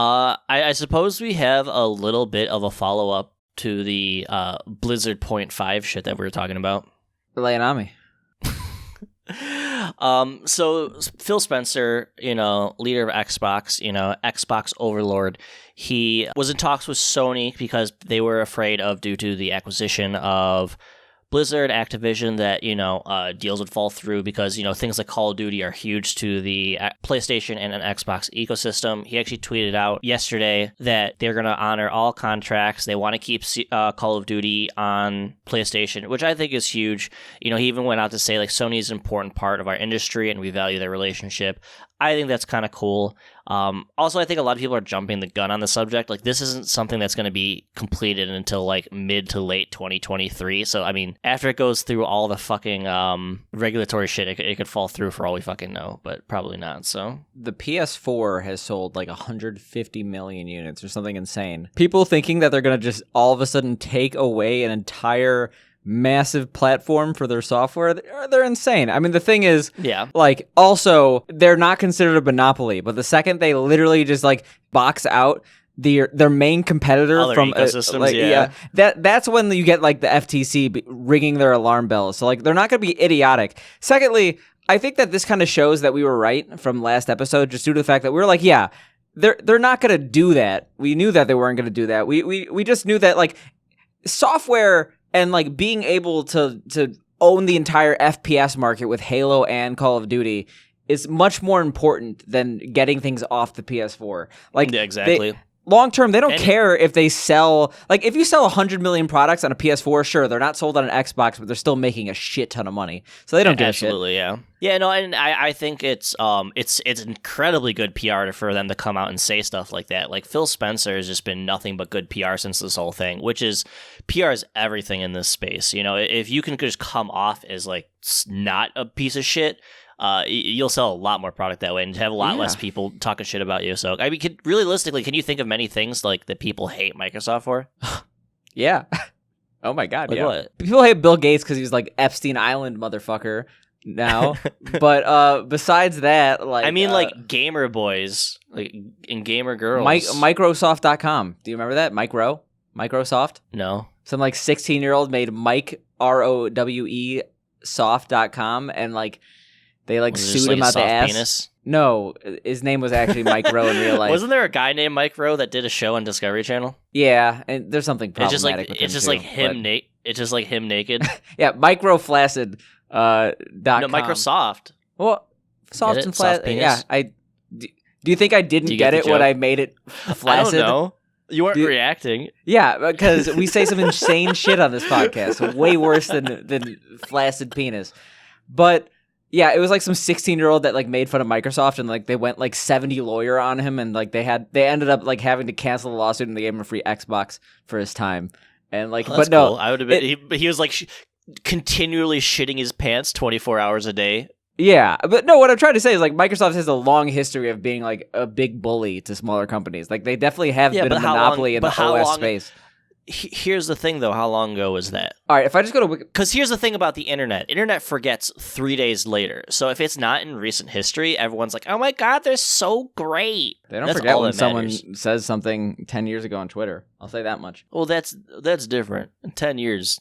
I suppose we have a little bit of a follow-up to the Blizzard Point 5 shit that we were talking about. Lay it on me. So Phil Spencer, leader of Xbox, Xbox overlord, he was in talks with Sony because they were afraid of, due to the acquisition of Blizzard, Activision, that, deals would fall through because, things like Call of Duty are huge to the PlayStation and an Xbox ecosystem. He actually tweeted out yesterday that they're going to honor all contracts. They want to keep Call of Duty on PlayStation, which I think is huge. He even went out to say, like, Sony is an important part of our industry and we value their relationship. I think that's kind of cool. Also, I think a lot of people are jumping the gun on the subject. Like, this isn't something that's going to be completed until, like, mid to late 2023. So, I mean, after it goes through all the fucking regulatory shit, it could fall through for all we fucking know, but probably not, so. The PS4 has sold, like, 150 million units or something insane. People thinking that they're going to just all of a sudden take away an entire massive platform for their software, they're insane. I mean, the thing is, like, also, they're not considered a monopoly, but the second they literally just, like, box out their main competitor other from ecosystems, that's when you get, like, the FTC ringing their alarm bells. So, like, they're not going to be idiotic. Secondly, I think that this kind of shows that we were right from last episode, just due to the fact that we were like, yeah, they're not going to do that. We knew that they weren't going to do that. We just knew that, like, software and, like, being able to own the entire FPS market with Halo and Call of Duty is much more important than getting things off the PS4. Like, yeah, exactly. Long term, they don't care if they sell, like, if you sell 100 million products on a PS4, sure, they're not sold on an Xbox, but they're still making a shit ton of money. So they don't give a shit. Absolutely, yeah. Yeah, no, and I think it's incredibly good PR for them to come out and say stuff like that. Like, Phil Spencer has just been nothing but good PR since this whole thing, which is, PR is everything in this space. If you can just come off as, like, not a piece of shit, you'll sell a lot more product that way and have a lot less people talking shit about you. So, I mean, realistically, can you think of many things, like, that people hate Microsoft for? Yeah. Oh my God. Like yeah. What? People hate Bill Gates because he's, like, Epstein Island motherfucker now. But besides that, like, I mean, like, gamer boys, like, and gamer girls. Microsoft.com. Do you remember that? Microsoft? No. Some, like, 16-year-old made Mike ROWE soft.com, and, like, they, like, sued him out the ass. Penis? No, his name was actually Mike Rowe in real life. Wasn't there a guy named Mike Rowe that did a show on Discovery Channel? Yeah, and there's something problematic with him, it's just too, like him It's just like him naked. Yeah, microflaccid. No, Microsoft. Well, soft and flat. Soft penis? Yeah, do you think I didn't get it when I made it flaccid? I don't know. You weren't reacting. Yeah, because we say some insane shit on this podcast, way worse than flaccid penis. But yeah, it was like some 16-year-old that, like, made fun of Microsoft, and, like, they went, like, 70 lawyer on him, and, like, they ended up, like, having to cancel the lawsuit, and they gave him a free Xbox for his time. And, like, but no, cool. I would have been. He was, like, continually shitting his pants 24 hours a day. Yeah, but no, what I'm trying to say is, like, Microsoft has a long history of being, like, a big bully to smaller companies. Like, they definitely have been a monopoly in the OS space. Here's the thing, though. How long ago was that? All right, if I just go to because here's the thing about the internet. Internet forgets 3 days later. So if it's not in recent history, everyone's like, "Oh my God, they're so great." They don't forget when someone says something 10 years ago on Twitter. I'll say that much. Well, that's different. In 10 years,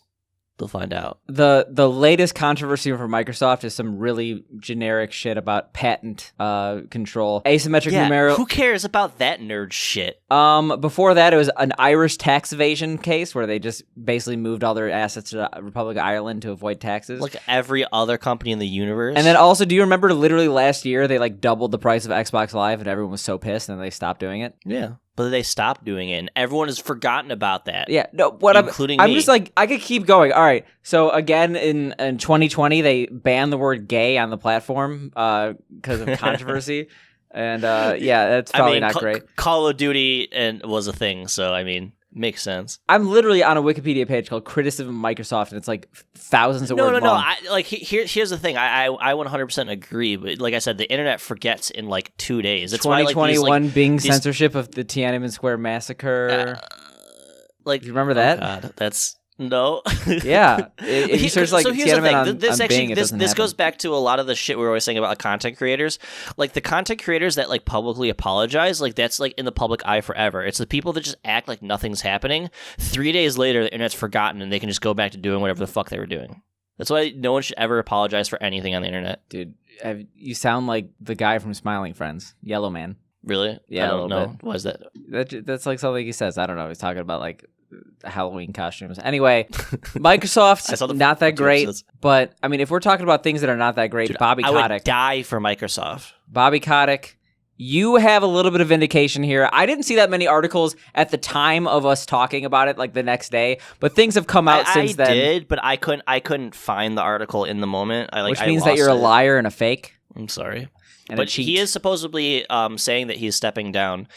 they'll find out. The latest controversy for Microsoft is some really generic shit about patent control. Asymmetric numerical. Who cares about that nerd shit? Before that, it was an Irish tax evasion case where they just basically moved all their assets to the Republic of Ireland to avoid taxes. Like every other company in the universe. And then also, do you remember literally last year they, like, doubled the price of Xbox Live and everyone was so pissed and they stopped doing it? Yeah. But they stopped doing it, and everyone has forgotten about that. Yeah, no, including I'm me. just like, I could keep going. All right, so again, in 2020, they banned the word gay on the platform because of controversy. And yeah, that's probably not great. Call of Duty was a thing, so I mean, makes sense. I'm literally on a Wikipedia page called "Criticism of Microsoft," and it's like thousands of words long. Here's the thing. I 100% agree, but like I said, the internet forgets in like 2 days. It's 2021 Bing censorship of the Tiananmen Square massacre. Like, do you remember that? God, that's No. Yeah, if you search like so here's the Tiananmen thing. on, This on actually Bing, it this doesn't this happen. goes back to a lot of the shit we were always saying about content creators. Like the content creators that like publicly apologize, like that's like in the public eye forever. It's the people that just act like nothing's happening. 3 days later, the internet's forgotten and they can just go back to doing whatever the fuck they were doing. That's why no one should ever apologize for anything on the internet. Dude, you sound like the guy from Smiling Friends, Yellow Man. Really? Yeah, I a don't little know. What is that? That's like something he says. I don't know. He's talking about like Halloween costumes. Anyway, Microsoft's I saw the not that two great, episodes. but I mean, if we're talking about things that are not that great, Dude, Bobby I would Kotick. die for Microsoft. Bobby Kotick, you have a little bit of vindication here. I didn't see that many articles at the time of us talking about it, like the next day, but things have come out since then. I did, but I couldn't find the article in the moment. Which means that you're a liar and a fake. I'm sorry. And But a cheat. he is supposedly saying that he's stepping down.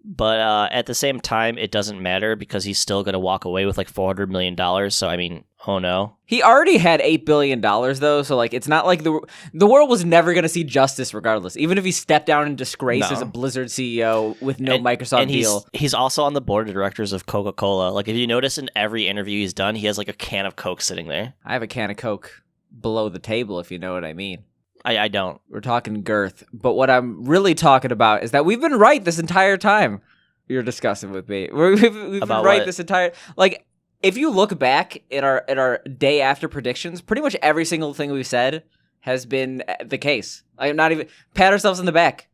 But at the same time, it doesn't matter because he's still going to walk away with like $400 million. So, I mean, oh no. He already had $8 billion, though, so like it's not like the world was never going to see justice regardless. Even if he stepped down in disgrace No. as a Blizzard CEO with no Microsoft and deal. He's also on the board of directors of Coca-Cola. Like, if you notice in every interview he's done, he has like a can of Coke sitting there. I have a can of Coke below the table, if you know what I mean. I don't. We're talking girth. But what I'm really talking about is that we've been right this entire time. You're discussing with me. We've been About right what? this entire... Like, if you look back at our day after predictions, pretty much every single thing we've said has been the case. I'm not even... Pat ourselves in the back.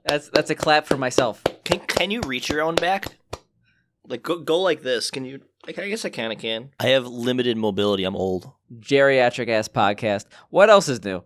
That's a clap for myself. Can you reach your own back? Like, go like this. Can you... I guess I can. I have limited mobility. I'm old. Geriatric-ass podcast. What else is new?